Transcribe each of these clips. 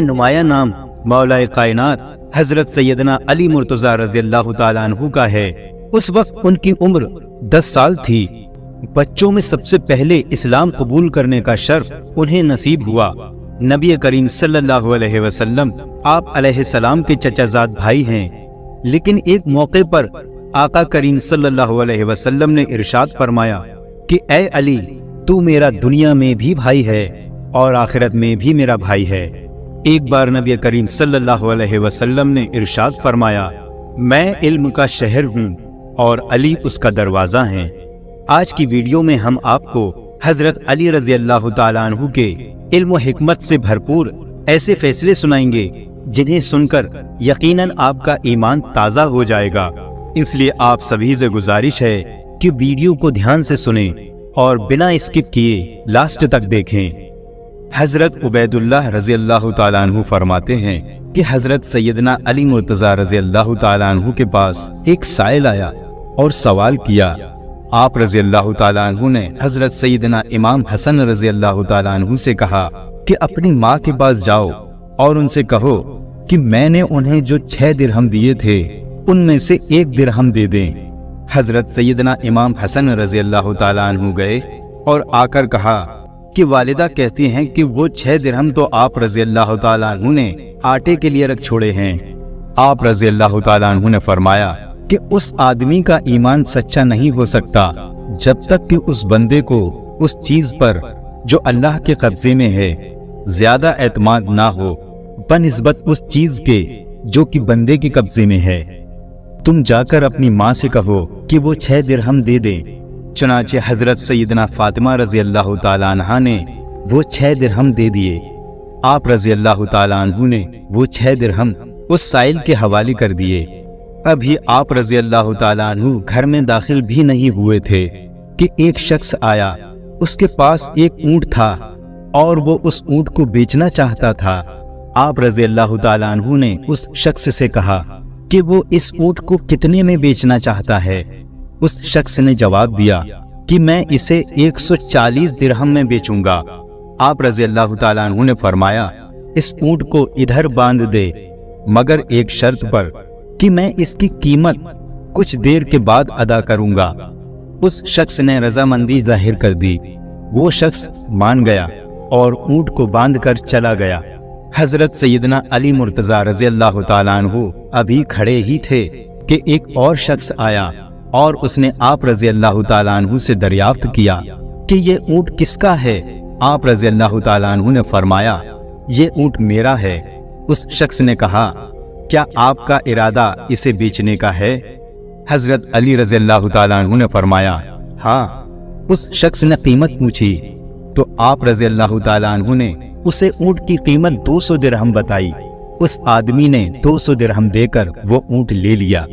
نمایاں نام مولا کائنات حضرت سیدنا علی مرتضیٰ رضی اللہ تعالیٰ عنہ کا ہے۔ اس وقت ان کی عمر 10 سال تھی۔ بچوں میں سب سے پہلے اسلام قبول کرنے کا شرف انہیں نصیب ہوا۔ نبی کریم صلی اللہ علیہ وسلم آپ علیہ السلام کے چچا زاد بھائی ہیں، لیکن ایک موقع پر آقا کریم صلی اللہ علیہ وسلم نے ارشاد فرمایا کہ اے علی، تو میرا دنیا میں بھی بھائی ہے اور آخرت میں بھی میرا بھائی ہے۔ ایک بار نبی کریم صلی اللہ علیہ وسلم نے ارشاد فرمایا، میں علم کا شہر ہوں اور علی اس کا دروازہ ہے۔ آج کی ویڈیو میں ہم آپ کو حضرت علی رضی اللہ تعالیٰ عنہ کے علم و حکمت سے بھرپور ایسے فیصلے سنائیں گے جنہیں سن کر یقیناً آپ کا ایمان تازہ ہو جائے گا۔ اس لیے آپ سبھی سے گزارش ہے کہ ویڈیو کو دھیان سے سنیں اور بنا اسکپ کیے لاسٹ تک دیکھیں۔ حضرت عبید اللہ رضی اللہ تعالیٰ عنہ فرماتے ہیں کہ حضرت سیدنا علی مرتضیٰ رضی اللہ تعالیٰ عنہ کے پاس ایک سائل آیا اور سوال کیا۔ آپ رضی اللہ تعالیٰ عنہ نے حضرت سیدنا امام حسن رضی اللہ تعالیٰ عنہ سے کہا کہ اپنی ماں کے پاس جاؤ اور ان سے کہو کہ میں نے انہیں جو 6 درہم دیے تھے ان میں سے 1 درہم دے دیں۔ حضرت سیدنا امام حسن رضی اللہ تعالیٰ عنہ گئے اور آ کر کہا کہ والدہ کہتی ہیں کہ وہ 6 درہم تو آپ رضی اللہ تعالیٰ عنہ نے آٹے کے لیے رکھ چھوڑے ہیں۔ آپ رضی اللہ تعالیٰ عنہ نے فرمایا کہ اس آدمی کا ایمان سچا نہیں ہو سکتا جب تک کہ اس بندے کو اس چیز پر جو اللہ کے قبضے میں ہے زیادہ اعتماد نہ ہو بنسبت اس چیز کے جو کہ بندے کے قبضے میں ہے۔ تم جا کر اپنی ماں سے کہو کہ وہ 6 درہم دے دیں۔ چنانچہ حضرت سیدنا فاطمہ رضی اللہ تعالیٰ عنہ نے وہ 6 درہم دے دیے۔ آپ رضی اللہ تعالیٰ عنہ نے وہ 6 درہم اس سائل کے حوالے کر دیے۔ ابھی آپ رضی اللہ تعالیٰ عنہ گھر میں داخل بھی نہیں ہوئے تھے کہ ایک شخص آیا۔ اس کے پاس ایک اونٹ تھا اور وہ اس اونٹ کو بیچنا چاہتا تھا۔ آپ رضی اللہ تعالیٰ عنہ نے اس شخص سے کہا کہ وہ اس اونٹ کو کتنے میں بیچنا چاہتا ہے۔ اس شخص نے جواب دیا کہ میں اسے 140 درہم میں بیچوں گا۔ آپ رضی اللہ تعالیٰ عنہ نے فرمایا، اس اونٹ کو ادھر باندھ دے مگر ایک شرط پر کہ میں اس کی قیمت کچھ دیر کے بعد ادا کروں گا۔ اس شخص نے رضامندی ظاہر کر دی۔ وہ شخص مان گیا اور اونٹ کو باندھ کر چلا گیا۔ حضرت سیدنا علی مرتضیٰ رضی اللہ تعالیٰ عنہ ابھی کھڑے ہی تھے کہ ایک اور شخص آیا اور اس نے آپ رضی اللہ تعالیٰ عنہ سے دریافت کیا کہ یہ اونٹ کس کا ہے؟ آپ رضی اللہ تعالیٰ عنہ نے فرمایا، یہ اونٹ میرا ہے۔ اس شخص نے کہا، کیا آپ کا ارادہ اسے بیچنے کا ہے؟ حضرت علی رضی اللہ تعالیٰ عنہ نے فرمایا، ہاں۔ اس شخص نے قیمت پوچھی تو آپ رضی اللہ تعالیٰ عنہ نے اسے اونٹ کی قیمت 200 درہم بتائی۔ اس آدمی نے 200 درہم دے کر وہ اونٹ لے لیا۔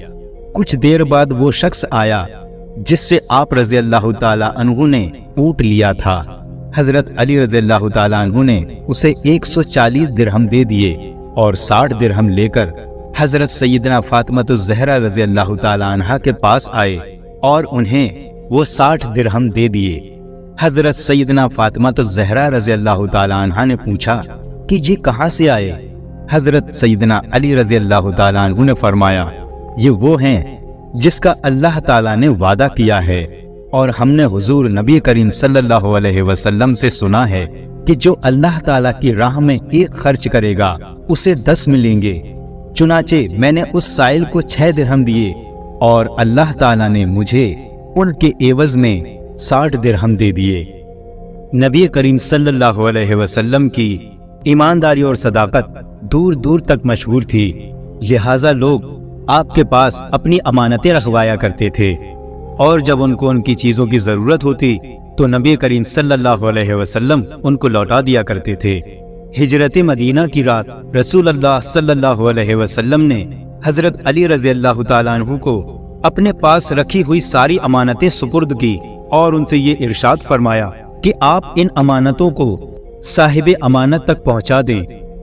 کچھ دیر بعد وہ شخص آیا جس سے آپ رضی اللہ تعالیٰ عنہ نے اونٹ لیا تھا۔ حضرت علی رضی اللہ تعالیٰ عنہ نے اسے 140 درہم دے دیے اور 60 درہم لے کر حضرت سیدنا فاطمہ الزہرا رضی اللہ تعالیٰ عنہ کے پاس آئے اور انہیں وہ 60 درہم دے دیے۔ حضرت سیدنا فاطمہ الزہرا رضی اللہ تعالیٰ عنہ نے پوچھا کہ جی کہاں سے آئے؟ حضرت سیدنا علی رضی اللہ تعالیٰ عنہ نے فرمایا، یہ وہ ہیں جس کا اللہ تعالیٰ نے وعدہ کیا ہے اور ہم نے حضور نبی کریم صلی اللہ علیہ وسلم سے سنا ہے کہ جو اللہ تعالیٰ کی راہ میں 1 خرچ کرے گا اسے 10 ملیں گے۔ چنانچہ میں نے اس سائل کو 6 درہم دیے اور اللہ تعالیٰ نے مجھے ان کے عوض میں 60 درہم دے دیے۔ نبی کریم صلی اللہ علیہ وسلم کی ایمانداری اور صداقت دور دور تک مشہور تھی، لہٰذا لوگ آپ کے پاس اپنی امانتیں رکھوایا کرتے تھے اور جب ان کو ان کی چیزوں کی ضرورت ہوتی تو نبی کریم صلی اللہ علیہ وسلم ان کو لوٹا دیا کرتے تھے۔ ہجرت مدینہ کی رات رسول اللہ صلی اللہ علیہ وسلم نے حضرت علی رضی اللہ تعالیٰ عنہ کو اپنے پاس رکھی ہوئی ساری امانتیں سپرد کی اور ان سے یہ ارشاد فرمایا کہ آپ ان امانتوں کو صاحب امانت تک پہنچا دیں۔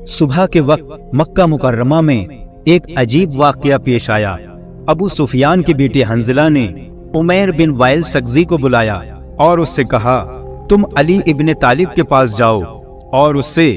صبح کے وقت مکہ مکرمہ میں ایک عجیب واقعہ پیش آیا۔ ابو سفیان کے بیٹے حنظلہ نے عمیر بن وائل سقزی کو بلایا اور اس سے کہا، تم علی ابن طالب کے پاس جاؤ اور اس سے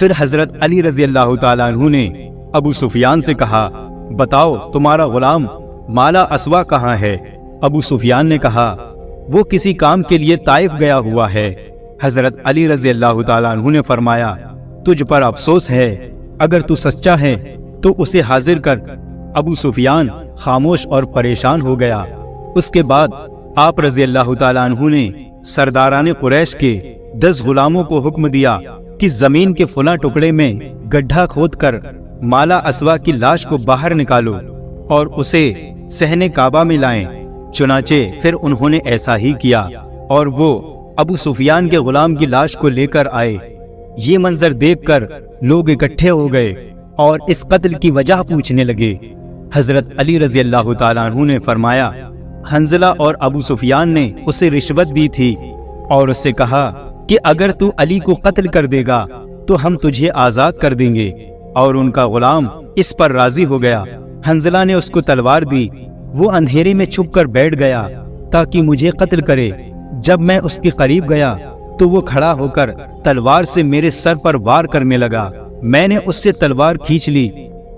پھر حضرت علی رضی اللہ تعالیٰ عنہ نے ابو سفیان سے کہا، بتاؤ تمہارا غلام مالا اسوا کہاں ہے؟ ابو سفیان نے کہا، وہ کسی کام کے لیے طائف گیا ہوا ہے۔ حضرت علی رضی اللہ تعالیٰ عنہ نے فرمایا، تجھ پر افسوس ہے، اگر تو سچا ہے تو اسے حاضر کر۔ ابو سفیان خاموش اور پریشان ہو گیا۔ اس کے بعد آپ رضی اللہ تعالیٰ عنہ نے سرداران قریش کے 10 غلاموں کو حکم دیا کہ زمین کے فلاں ٹکڑے میں گڈھا کھود کر مالا اسوا کی لاش کو باہر نکالو اور اسے صحن کعبہ میں لائیں۔ چنانچہ پھر انہوں نے ایسا ہی کیا اور وہ ابو سفیان کے غلام کی لاش کو لے کر آئے۔ یہ منظر دیکھ کر لوگ اکٹھے ہو گئے اور اس قتل کی وجہ پوچھنے لگے۔ حضرت علی رضی اللہ تعالیٰ عنہ نے فرمایا، حنظلہ اور ابو سفیان نے اسے رشوت دی تھی اور اس سے کہا کہ اگر تو علی کو قتل کر دے گا تو ہم تجھے آزاد کر دیں گے، اور ان کا غلام اس پر راضی ہو گیا۔ حنظلہ نے اس کو تلوار دی، وہ اندھیرے میں چھپ کر بیٹھ گیا تاکہ مجھے قتل کرے۔ جب میں اس کے قریب گیا تو وہ کھڑا ہو کر تلوار سے میرے سر پر وار کرنے لگا۔ میں نے اس سے تلوار کھینچ لی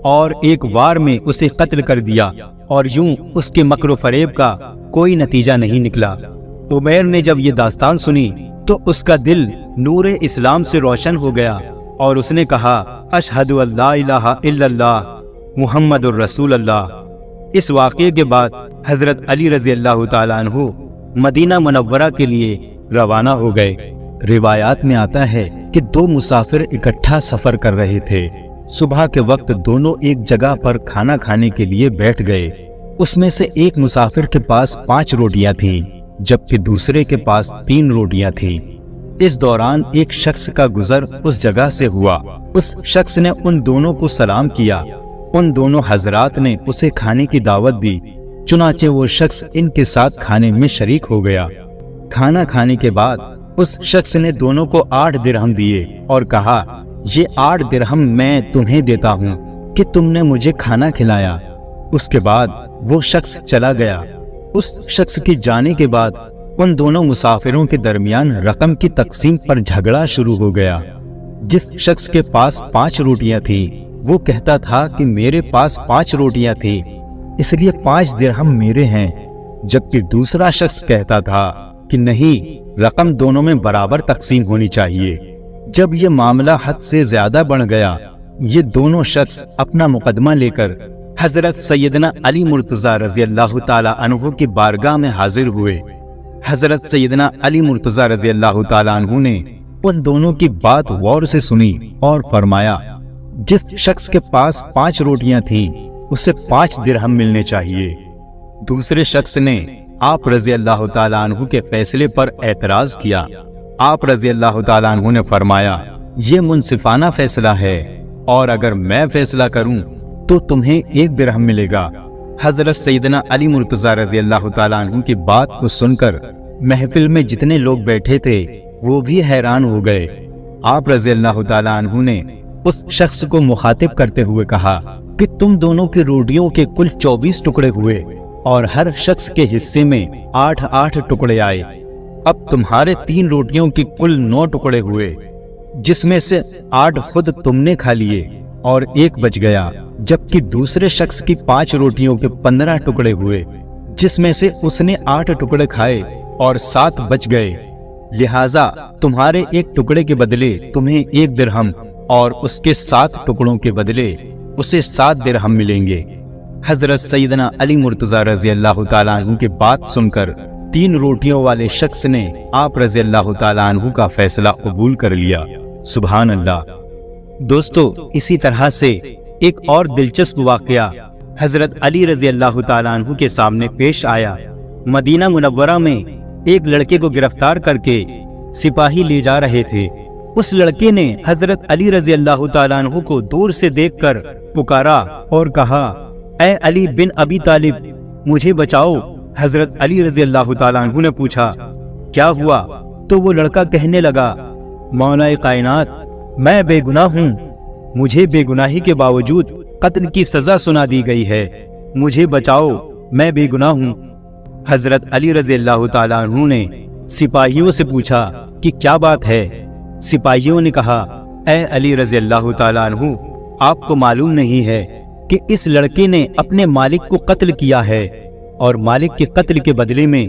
اور ایک وار میں اسے قتل کر دیا، اور یوں اس کے مکر و فریب کا کوئی نتیجہ نہیں نکلا۔ عمیر نے جب یہ داستان سنی تو اس کا دل نور اسلام سے روشن ہو گیا اور اس نے کہا، اشہد ان لا الہ الا اللہ محمد الرسول اللہ۔ اس واقعے کے بعد حضرت علی رضی اللہ تعالیٰ عنہ مدینہ منورہ کے لیے روانہ ہو گئے۔ روایات میں آتا ہے کہ 2 مسافر اکٹھا سفر کر رہے تھے۔ صبح کے وقت دونوں ایک جگہ پر کھانا کھانے کے لیے بیٹھ گئے۔ اس میں سے ایک مسافر کے پاس 5 روٹیاں تھیں جبکہ دوسرے کے پاس 3 روٹیاں تھیں۔ اس دوران ایک شخص کا گزر اس جگہ سے ہوا۔ اس شخص نے ان دونوں کو سلام کیا۔ ان دونوں حضرات نے اسے کھانے کی دعوت دی، چنانچہ وہ شخص ان کے ساتھ کھانے میں شریک ہو گیا۔ کھانا کھانے کے بعد اس شخص نے دونوں کو 8 درہم دیے اور کہا، یہ 8 درہم میں تمہیں دیتا ہوں کہ تم نے مجھے کھانا کھلایا۔ اس کے بعد وہ شخص چلا گیا۔ اس شخص کے جانے کے بعد ان دونوں مسافروں کے درمیان رقم کی تقسیم پر جھگڑا شروع ہو گیا۔ جس شخص کے پاس 5 روٹیاں تھیں وہ کہتا تھا کہ میرے پاس 5 روٹیاں تھیں اس لیے 5 درہم میرے ہیں، جبکہ دوسرا شخص کہتا تھا کہ نہیں، رقم دونوں میں برابر تقسیم ہونی چاہیے۔ جب یہ معاملہ حد سے زیادہ بڑھ گیا، یہ دونوں شخص اپنا مقدمہ لے کر حضرت سیدنا علی مرتضیٰ رضی اللہ تعالیٰ عنہ کی بارگاہ میں حاضر ہوئے۔ حضرت سیدنا علی مرتضیٰ رضی اللہ تعالیٰ عنہ نے ان دونوں کی بات غور سے سنی اور فرمایا، جس شخص کے پاس 5 روٹیاں تھیں اسے 5 درہم ملنے چاہیے۔ دوسرے شخص نے آپ رضی اللہ تعالیٰ عنہ کے فیصلے پر اعتراض کیا۔ آپ رضی اللہ تعالیٰ عنہ نے فرمایا، یہ منصفانہ فیصلہ ہے، اور اگر میں فیصلہ کروں تو تمہیں 1 درہم ملے گا۔ حضرت سیدنا علی مرتضیٰ رضی اللہ تعالیٰ عنہ کی بات کو سن کر محفل میں جتنے لوگ بیٹھے تھے وہ بھی حیران ہو گئے۔ آپ رضی اللہ تعالیٰ عنہ نے اس شخص کو مخاطب کرتے ہوئے کہا کہ تم دونوں کی روٹیوں کے کل 24 ٹکڑے ہوئے اور ہر شخص کے حصے میں 8 ٹکڑے آئے۔ اب تمہارے 3 روٹیوں کے کل 9 ٹکڑے ہوئے، جس میں سے 8 خود تم نے کھا لیے اور 1 بچ گیا، جبکہ دوسرے شخص کی 5 روٹیوں کے 15 ٹکڑے ہوئے، جس میں سے اس نے 8 ٹکڑے کھائے اور 7 بچ گئے۔ لہٰذا تمہارے 1 ٹکڑے کے بدلے تمہیں 1 درہم اور اس کے 7 ٹکڑوں کے بدلے اسے 7 درہم ملیں گے۔ حضرت سیدنا علی مرتضیٰ رضی اللہ تعالیٰ عنہ کی بات سن کر 3 روٹیوں والے شخص نے آپ رضی اللہ تعالیٰ عنہ کا فیصلہ قبول کر لیا۔ سبحان اللہ۔ دوستو، اسی طرح سے ایک اور دلچسپ واقعہ حضرت علی رضی اللہ تعالیٰ عنہ کے سامنے پیش آیا۔ مدینہ منورہ میں ایک لڑکے کو گرفتار کر کے سپاہی لے جا رہے تھے۔ اس لڑکے نے حضرت علی رضی اللہ تعالیٰ عنہ کو دور سے دیکھ کر پکارا اور کہا، اے علی بن ابی طالب، مجھے بچاؤ۔ حضرت علی رضی اللہ تعالیٰ عنہ نے پوچھا، کیا ہوا؟ تو وہ لڑکا کہنے لگا، مولا کائنات، میں بے گناہ ہوں، مجھے بے گناہی کے باوجود قتل کی سزا سنا دی گئی ہے، مجھے بچاؤ، میں بے گناہ ہوں۔ حضرت علی رضی اللہ تعالیٰ عنہ نے سپاہیوں سے پوچھا کہ کیا بات ہے؟ سپاہیوں نے کہا، اے علی رضی اللہ تعالیٰ عنہ، آپ کو معلوم نہیں ہے کہ اس لڑکے نے اپنے مالک کو قتل کیا ہے اور مالک کے قتل کے بدلے میں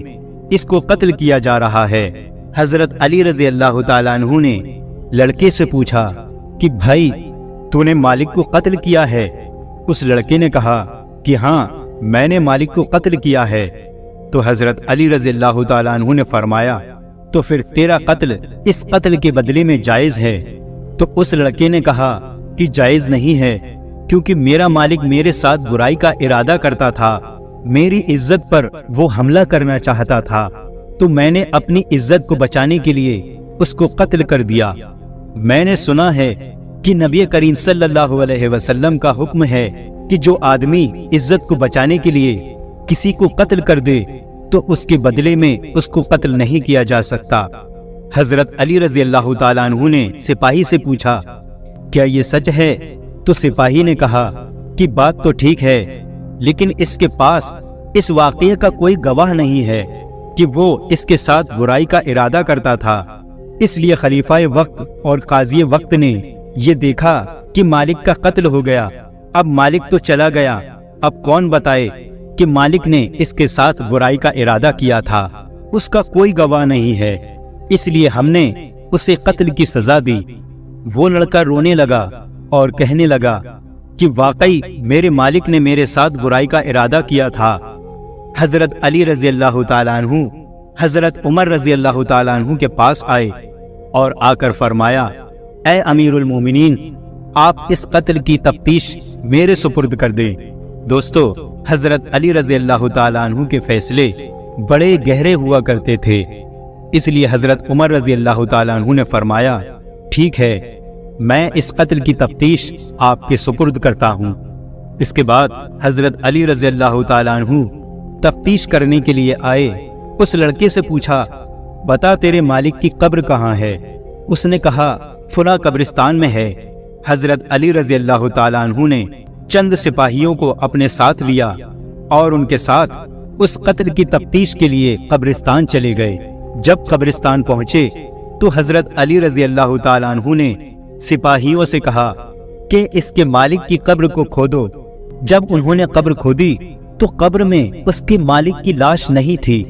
اس کو قتل کیا جا رہا ہے۔ حضرت علی رضی اللہ تعالیٰ عنہ نے لڑکے سے پوچھا کہ بھائی تو نے مالک کو قتل کیا ہے؟ اس لڑکے نے کہا کہ ہاں، میں نے مالک کو قتل کیا ہے۔ تو حضرت علی رضی اللہ تعالیٰ عنہ نے فرمایا تو پھر تیرا قتل اس قتل کے بدلے میں جائز ہے۔ تو اس لڑکے نے کہا کہ جائز نہیں ہے، کیونکہ میرا مالک میرے ساتھ برائی کا ارادہ کرتا تھا، میری عزت پر وہ حملہ کرنا چاہتا تھا، تو میں نے اپنی عزت کو بچانے کے لیے اس کو قتل کر دیا۔ میں نے سنا ہے کہ نبی کریم صلی اللہ علیہ وسلم کا حکم ہے کہ جو آدمی عزت کو بچانے کے لیے کسی کو قتل کر دے تو اس کے بدلے میں اس کو قتل نہیں کیا جا سکتا۔ حضرت علی رضی اللہ تعالیٰ عنہ نے سپاہی سے پوچھا کیا یہ سچ ہے؟ تو سپاہی نے کہا کہ بات تو ٹھیک ہے، لیکن اس کے پاس اس واقعے کا کوئی گواہ نہیں ہے کہ وہ اس کے ساتھ برائی کا ارادہ کرتا تھا۔ اس لیے خلیفہ وقت اور قاضی وقت نے یہ دیکھا کہ مالک کا قتل ہو گیا، اب مالک تو چلا گیا، اب کون بتائے کہ مالک نے اس کے ساتھ برائی کا ارادہ کیا تھا؟ اس کا کوئی گواہ نہیں ہے، اس لیے ہم نے اسے قتل کی سزا دی۔ وہ لڑکا رونے لگا اور کہنے لگا کہ واقعی میرے مالک نے میرے ساتھ برائی کا ارادہ کیا تھا۔ حضرت علی رضی اللہ تعالیٰ عنہ حضرت عمر رضی اللہ تعالیٰ عنہ کے پاس آئے اور آ کر فرمایا اے امیر المومنین، آپ اس قتل کی تفتیش میرے سپرد کر دیں۔ دوستو، حضرت علی رضی اللہ تعالیٰ عنہ کے فیصلے بڑے گہرے ہوا کرتے تھے، اس لیے حضرت عمر رضی اللہ تعالیٰ عنہ نے فرمایا ٹھیک ہے، میں اس قتل کی تفتیش آپ کے سپرد کرتا ہوں۔ اس کے بعد حضرت علی رضی اللہ تعالیٰ عنہ تفتیش کرنے کے لیے آئے۔ اس لڑکے سے پوچھا بتا تیرے مالک کی قبر کہاں ہے؟ اس نے کہا فلاں قبرستان میں ہے۔ حضرت علی رضی اللہ تعالیٰ عنہ نے چند سپاہیوں کو اپنے ساتھ لیا اور ان کے ساتھ اس قتل کی تفتیش کے لیے قبرستان چلے گئے۔ جب قبرستان پہنچے تو حضرت علی رضی اللہ تعالیٰ عنہ نے سپاہیوں سے کہا کہ اس کے مالک کی قبر کو کھودو۔ جب انہوں نے قبر کھودی تو قبر میں اس کے مالک کی لاش نہیں تھی۔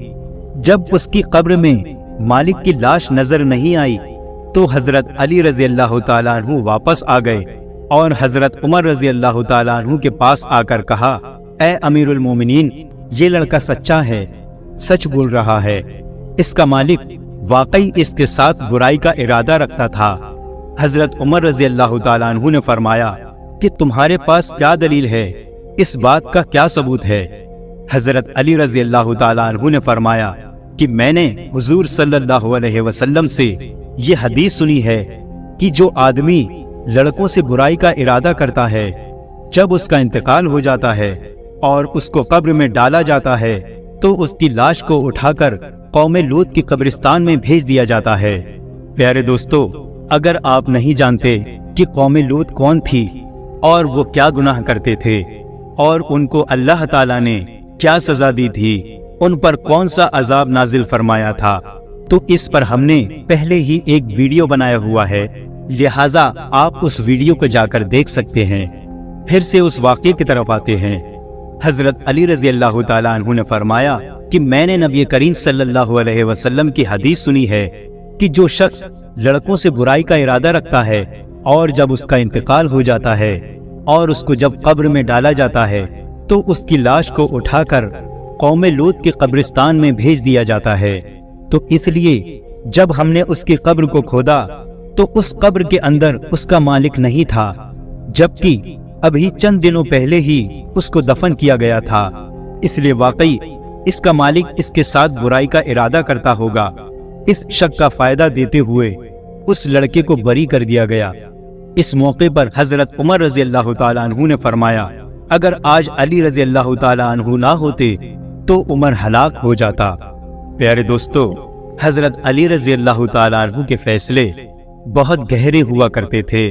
جب اس کی قبر میں مالک کی لاش نظر نہیں آئی تو حضرت علی رضی اللہ تعالیٰ عنہ واپس آ گئے اور حضرت عمر رضی اللہ تعالیٰ عنہ کے پاس آ کر کہا اے امیر المومنین، یہ لڑکا سچا ہے، سچ بول رہا ہے، اس کا مالک واقعی اس کے ساتھ برائی کا ارادہ رکھتا تھا۔ حضرت عمر رضی اللہ تعالیٰ عنہ نے فرمایا کہ تمہارے پاس کیا دلیل ہے، اس بات کا کیا ثبوت ہے؟ حضرت علی رضی اللہ تعالیٰ عنہ نے فرمایا کہ میں نے حضور صلی اللہ علیہ وسلم سے یہ حدیث سنی ہے کہ جو آدمی لڑکوں سے برائی کا ارادہ کرتا ہے، جب اس کا انتقال ہو جاتا ہے اور اس کو قبر میں ڈالا جاتا ہے تو اس کی لاش کو اٹھا کر قوم لوط کی قبرستان میں بھیج دیا جاتا ہے۔ پیارے دوستو، اگر آپ نہیں جانتے کہ قوم لوط کون تھی اور وہ کیا گناہ کرتے تھے اور ان کو اللہ تعالیٰ نے کیا سزا دی تھی، ان پر کون سا عذاب نازل فرمایا تھا، تو اس پر ہم نے پہلے ہی ایک ویڈیو بنایا ہوا ہے، لہٰذا آپ اس ویڈیو کو جا کر دیکھ سکتے ہیں۔ پھر سے اس واقعے کی طرف آتے ہیں۔ حضرت علی رضی اللہ تعالیٰ عنہ نے فرمایا کہ میں نے نبی کریم صلی اللہ علیہ وسلم کی حدیث سنی ہے کہ جو شخص لڑکوں سے برائی کا ارادہ رکھتا ہے اور جب اس کا انتقال ہو جاتا ہے اور اس کو جب قبر میں ڈالا جاتا ہے تو اس کی لاش کو اٹھا کر قوم لوط کے قبرستان میں بھیج دیا جاتا ہے۔ تو اس لیے جب ہم نے اس کی قبر کو کھودا تو اس قبر کے اندر اس کا مالک نہیں تھا، جبکہ ابھی چند دنوں پہلے ہی اس کو دفن کیا گیا تھا۔ اس لیے واقعی اس کا مالک اس کے ساتھ برائی کا ارادہ کرتا ہوگا۔ اس شک کا فائدہ دیتے ہوئے اس لڑکے کو بری کر دیا گیا۔ اس موقع پر حضرت عمر رضی اللہ تعالیٰ عنہ نے فرمایا اگر آج علی رضی اللہ تعالیٰ عنہ نہ ہوتے تو عمر ہلاک ہو جاتا۔ پیارے دوستو، حضرت علی رضی اللہ تعالیٰ عنہ کے فیصلے بہت گہرے ہوا کرتے تھے۔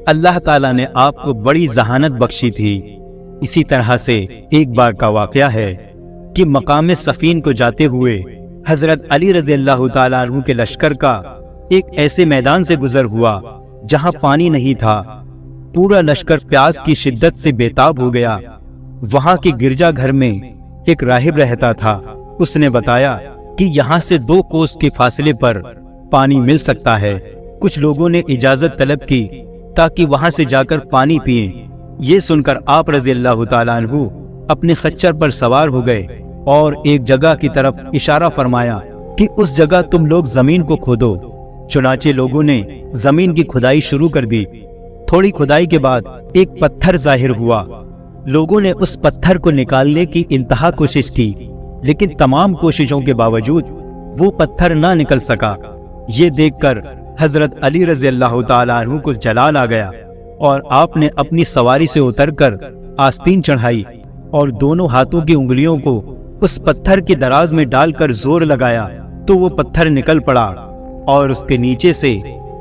اللہ تعالیٰ نے آپ کو بڑی ذہانت بخشی تھی۔ اسی طرح سے ایک بار کا واقعہ ہے کہ مقام صفین کو جاتے ہوئے حضرت علی رضی اللہ تعالیٰ عنہ کے لشکر کا ایک ایسے میدان سے گزر ہوا جہاں پانی نہیں تھا۔ پورا لشکر پیاس کی شدت سے بےتاب ہو گیا۔ وہاں کے گرجا گھر میں ایک راہب رہتا تھا۔ اس نے بتایا کہ یہاں سے 2 کوس کے فاصلے پر پانی مل سکتا ہے۔ کچھ لوگوں نے اجازت طلب کی تاکہ وہاں سے جا کر پانی پئیں۔ یہ سن کر آپ رضی اللہ تعالیٰ عنہ اپنے خچر پر سوار ہو گئے اور ایک جگہ کی طرف اشارہ فرمایا کہ اس جگہ تم لوگ زمین کو کھودو۔ چنانچہ لوگوں نے زمین کی کھدائی شروع کر دی۔ تھوڑی کھدائی کے بعد ایک پتھر ظاہر ہوا۔ لوگوں نے اس پتھر کو نکالنے کی انتہا کوشش کی، لیکن تمام کوششوں کے باوجود وہ پتھر نہ نکل سکا۔ یہ دیکھ کر حضرت علی رضی اللہ تعالیٰ عنہ کو جلال آ گیا اور آپ نے اپنی سواری سے اتر کر آستین چڑھائی اور دونوں ہاتھوں کی انگلیوں کو اس پتھر کے دراز میں ڈال کر زور لگایا تو وہ پتھر نکل پڑا اور اس کے نیچے سے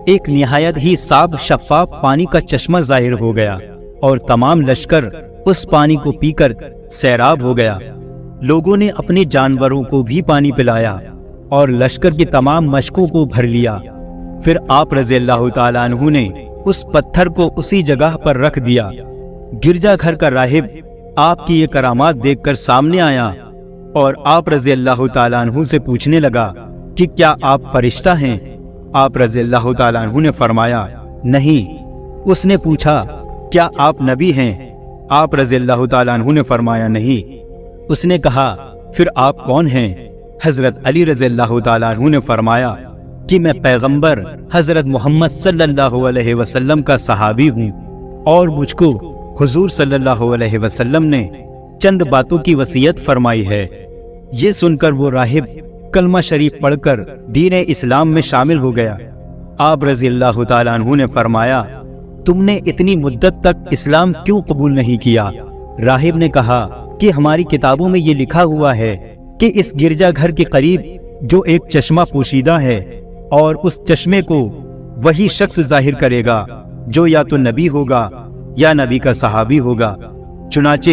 ایک نہایت ہی صاف شفاف پانی کا چشمہ ظاہر ہو گیا اور تمام لشکر اس پانی کو پی کر سیراب ہو گیا۔ لوگوں نے اپنے جانوروں کو بھی پانی پلایا اور لشکر کی تمام مشکوں کو بھر لیا۔ پھر آپ رضی اللہ تعالیٰ عنہ نے اس پتھر کو اسی جگہ پر رکھ دیا۔ گرجا گھر کا راہب آپ کی یہ کرامات دیکھ کر سامنے آیا اور آپ رضی اللہ تعالیٰ عنہ سے پوچھنے لگا کہ کیا آپ فرشتہ ہیں؟ آپ رضی اللہ تعالیٰ عنہ نے فرمایا نہیں۔ اس نے پوچھا کیا آپ نبی ہیں؟ آپ رضی اللہ تعالیٰ عنہ نے فرمایا نہیں۔ اس نے کہا پھر آپ کون ہیں؟ حضرت علی رضی اللہ تعالیٰ عنہ نے فرمایا کہ میں پیغمبر حضرت محمد صلی اللہ علیہ وسلم کا صحابی ہوں اور مجھ کو حضور صلی اللہ علیہ وسلم نے چند باتوں کی وصیت فرمائی ہے۔ یہ سن کر وہ راہب کلمہ شریف پڑھ کر دین اسلام میں شامل ہو گیا۔ آپ رضی اللہ تعالیٰ عنہ نے فرمایا تم نے اتنی مدت تک اسلام کیوں قبول نہیں کیا؟ راہب نے کہا کہ ہماری کتابوں میں یہ لکھا ہوا ہے کہ اس گرجا گھر کے قریب جو ایک چشمہ پوشیدہ ہے اور اس چشمے کو وہی شخص ظاہر کرے گا جو یا تو نبی ہوگا یا نبی کا صحابی ہوگا۔ چنانچہ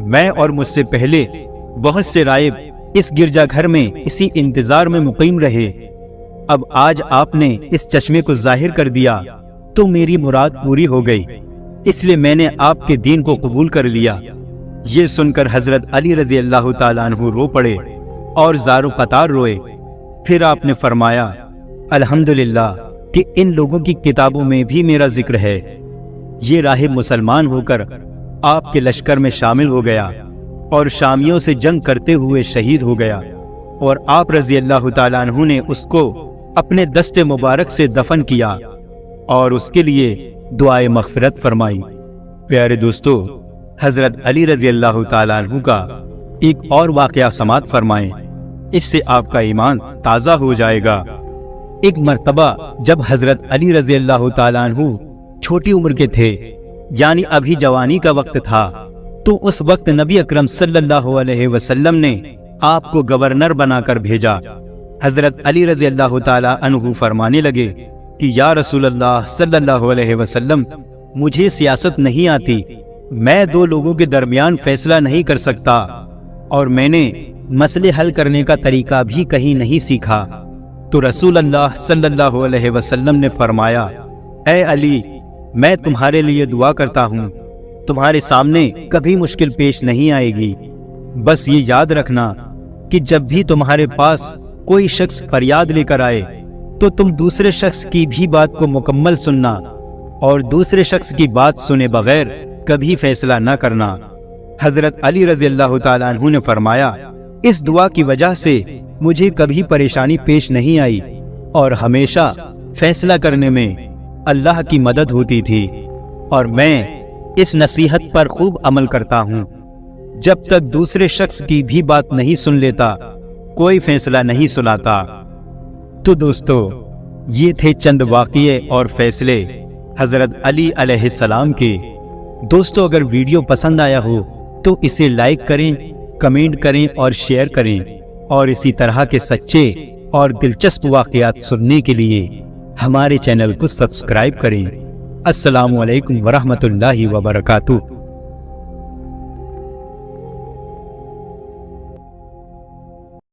میں اور مجھ سے پہلے بہت سے راہب اس گرجا گھر میں اسی انتظار میں مقیم رہے۔ اب آج آپ نے اس چشمے کو ظاہر کر دیا تو میری مراد پوری ہو گئی، اس لیے میں نے آپ کے دین کو قبول کر لیا۔ یہ سن کر حضرت علی رضی اللہ تعالیٰ عنہ رو پڑے اور زار و قطار روئے۔ پھر آپ نے فرمایا الحمدللہ کہ ان لوگوں کی کتابوں میں بھی میرا ذکر ہے۔ یہ راہب مسلمان ہو کر آپ کے لشکر میں شامل ہو گیا اور شامیوں سے جنگ کرتے ہوئے شہید ہو گیا، اور آپ رضی اللہ تعالیٰ عنہ نے اس کو اپنے دست مبارک سے دفن کیا اور اس کے لیے دعائے مغفرت فرمائی۔ پیارے دوستو، حضرت علی رضی اللہ تعالیٰ عنہ کا ایک اور واقعہ سماعت فرمائیں، اس سے آپ کا ایمان تازہ ہو جائے گا۔ ایک مرتبہ جب حضرت علی رضی اللہ تعالیٰ عنہ چھوٹی عمر کے تھے، یعنی ابھی جوانی کا وقت تھا، تو اس وقت نبی اکرم صلی اللہ علیہ وسلم نے آپ کو گورنر بنا کر بھیجا۔ حضرت علی رضی اللہ تعالیٰ عنہ فرمانے لگے کہ یا رسول اللہ صلی اللہ علیہ وسلم، مجھے سیاست نہیں آتی، میں 2 لوگوں کے درمیان فیصلہ نہیں کر سکتا، اور میں نے مسئلے حل کرنے کا طریقہ بھی کہیں نہیں سیکھا۔ تو رسول اللہ صلی اللہ علیہ وسلم نے فرمایا اے علی، میں تمہارے لیے دعا کرتا ہوں، تمہارے سامنے کبھی مشکل پیش نہیں آئے گی۔ بس یہ یاد رکھنا کہ جب بھی تمہارے پاس کوئی شخص فریاد لے کر آئے تو تم دوسرے شخص کی بھی بات کو مکمل سننا اور دوسرے شخص کی بات سنے بغیر کبھی فیصلہ نہ کرنا۔ حضرت علی رضی اللہ تعالیٰ عنہ نے فرمایا اس دعا کی وجہ سے مجھے کبھی پریشانی پیش نہیں آئی اور ہمیشہ فیصلہ کرنے میں اللہ کی مدد ہوتی تھی، اور میں اس نصیحت پر خوب عمل کرتا ہوں۔ جب تک دوسرے شخص کی بھی بات نہیں سن لیتا، کوئی فیصلہ نہیں سناتا۔ تو دوستو، یہ تھے چند واقعے اور فیصلے حضرت علی علیہ السلام کے۔ دوستو، اگر ویڈیو پسند آیا ہو تو اسے لائک کریں، کمنٹ کریں اور شیئر کریں، اور اسی طرح کے سچے اور دلچسپ واقعات سننے کے لیے ہمارے چینل کو سبسکرائب کریں۔ السلام علیکم ورحمۃ اللہ وبرکاتہ۔